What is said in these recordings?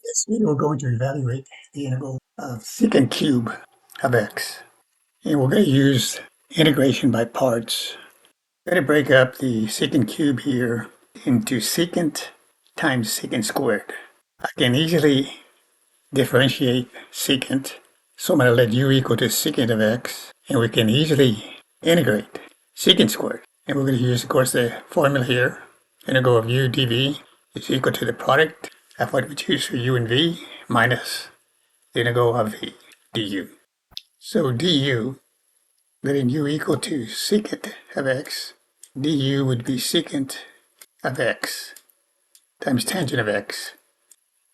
This video we're going to evaluate the integral of secant cube of x. And we're going to use integration by parts. I'm going to break up the secant cube here into secant times secant squared. I can easily differentiate secant. So I'm going to let u equal to secant of x. And we can easily integrate secant squared. And we're going to use, of course, the formula here. Integral of u dv is equal to the product of what we choose for u and v minus the integral of v du. So du, letting u equal to secant of x, du would be secant of x times tangent of x,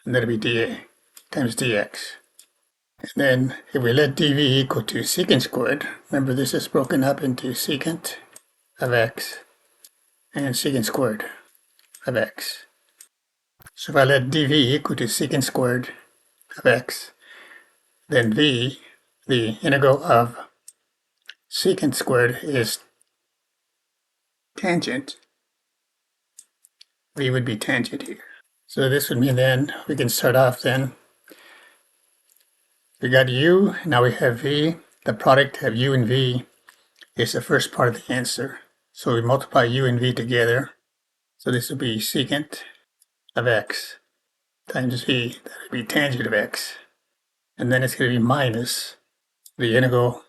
and that'll be dA times dx. And then if we let dv equal to secant squared, remember this is broken up into secant of x and secant squared of x. So if I let dv equal to secant squared of x, then v, the integral of secant squared, is tangent. V would be tangent here. So this would mean then we can start off then. We got u, now we have v. The product of u and v is the first part of the answer. So we multiply u and v together. So this would be secant of x times v. That would be tangent of x. And then it's going to be minus the integral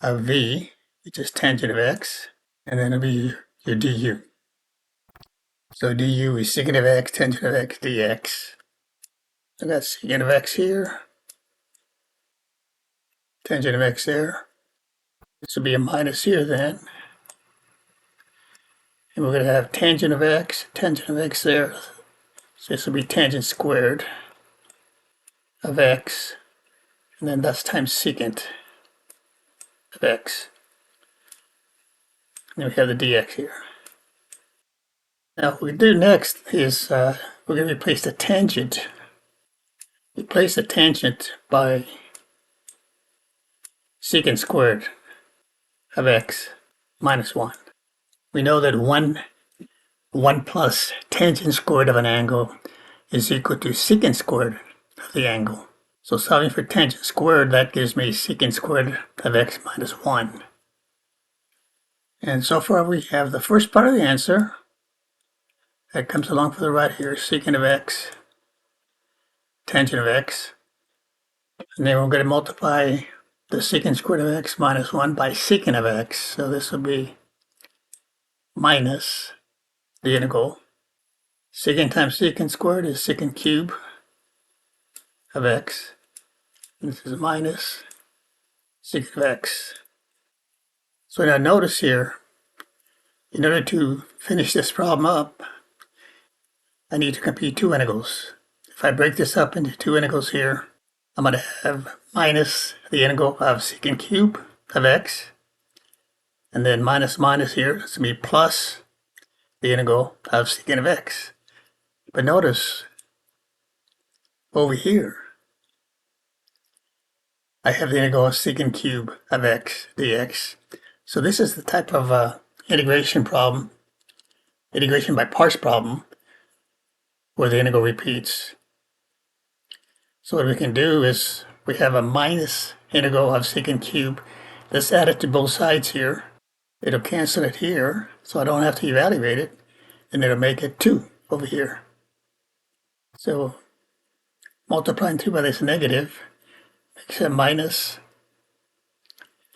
of v, which is tangent of x, and then it'll be your du. So du is secant of x, tangent of x, dx. I got secant of x here, tangent of x there. This will be a minus here then. And we're going to have tangent of x there. So this will be tangent squared of x, and then that's times secant of x. And then we have the dx here. Now what we do next is we're going to replace the tangent. Replace the tangent by secant squared of x minus 1. We know that 1 plus tangent squared of an angle is equal to secant squared of the angle. So solving for tangent squared, that gives me secant squared of x minus 1. And so far we have the first part of the answer. That comes along for the right here, secant of x, tangent of x. And then we're going to multiply the secant squared of x minus 1 by secant of x. So this will be minus the integral. Secant times secant squared is secant cube of x. And this is minus secant of x. So now notice here, in order to finish this problem up, I need to compute two integrals. If I break this up into two integrals here, I'm going to have minus the integral of secant cube of x, and then minus minus here, it's going to be plus the integral of secant of x. But notice, over here, I have the integral of secant cube of x dx. So this is the type of integration problem, integration by parts problem, where the integral repeats. So what we can do is we have a minus integral of secant cube. Let's add it to both sides here. It'll cancel it here, so I don't have to evaluate it, and it'll make it 2 over here. So multiplying through by this negative makes a minus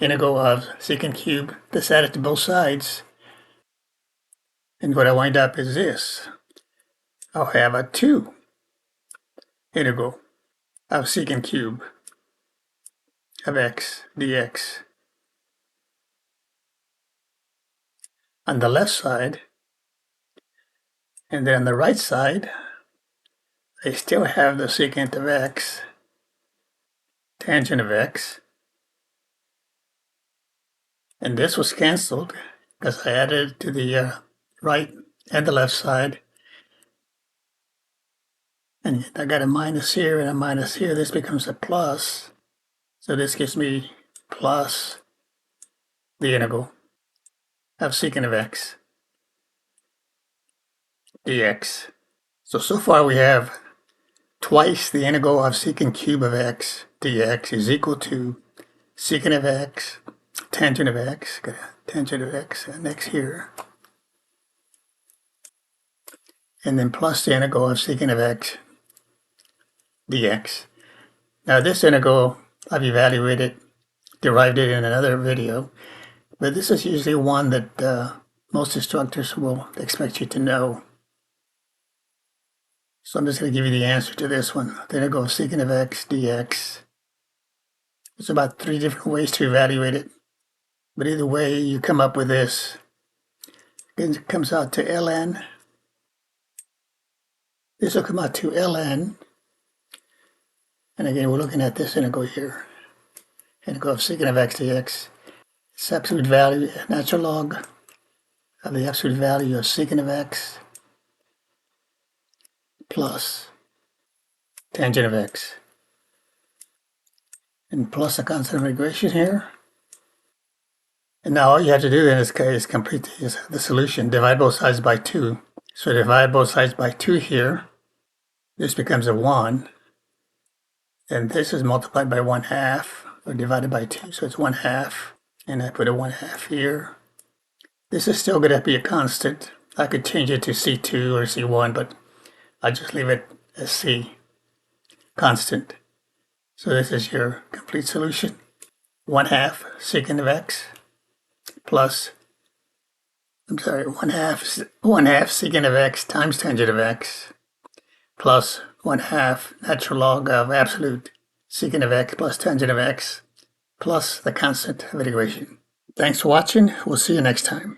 integral of secant cube. Let's add it to both sides. And what I wind up is this. I'll have a 2 integral of secant cube of x dx. On the left side, and then on the right side, I still have the secant of x, tangent of x, and this was canceled because I added it to the right and the left side. And I got a minus here and a minus here. This becomes a plus. So this gives me plus the integral of secant of x dx. So far we have twice the integral of secant cube of x dx is equal to secant of x, tangent of x, got a tangent of x, and x here, and then plus the integral of secant of x dx. Now this integral I've derived it in another video, but this is usually one that most instructors will expect you to know. So I'm just going to give you the answer to this one. The integral of secant of x dx. There's about 3 different ways to evaluate it, but either way you come up with this. It comes out to ln. This will come out to ln. And again, we're looking at this integral here. Integral of secant of x dx. It's absolute value, natural log of the absolute value of secant of x plus tangent of x. And plus the constant of integration here. And now all you have to do in this case is complete the solution. Divide both sides by 2. So divide both sides by 2 here. This becomes a 1. And this is multiplied by 1/2, or divided by 2, so it's 1/2. And I put a 1/2 here. This is still going to be a constant. I could change it to C2 or C1, but I just leave it as C, constant. So this is your complete solution. 1/2 secant of x plus, 1/2 secant of x times tangent of x plus 1/2 natural log of absolute secant of x plus tangent of x plus the constant of integration. Thanks for watching. We'll see you next time.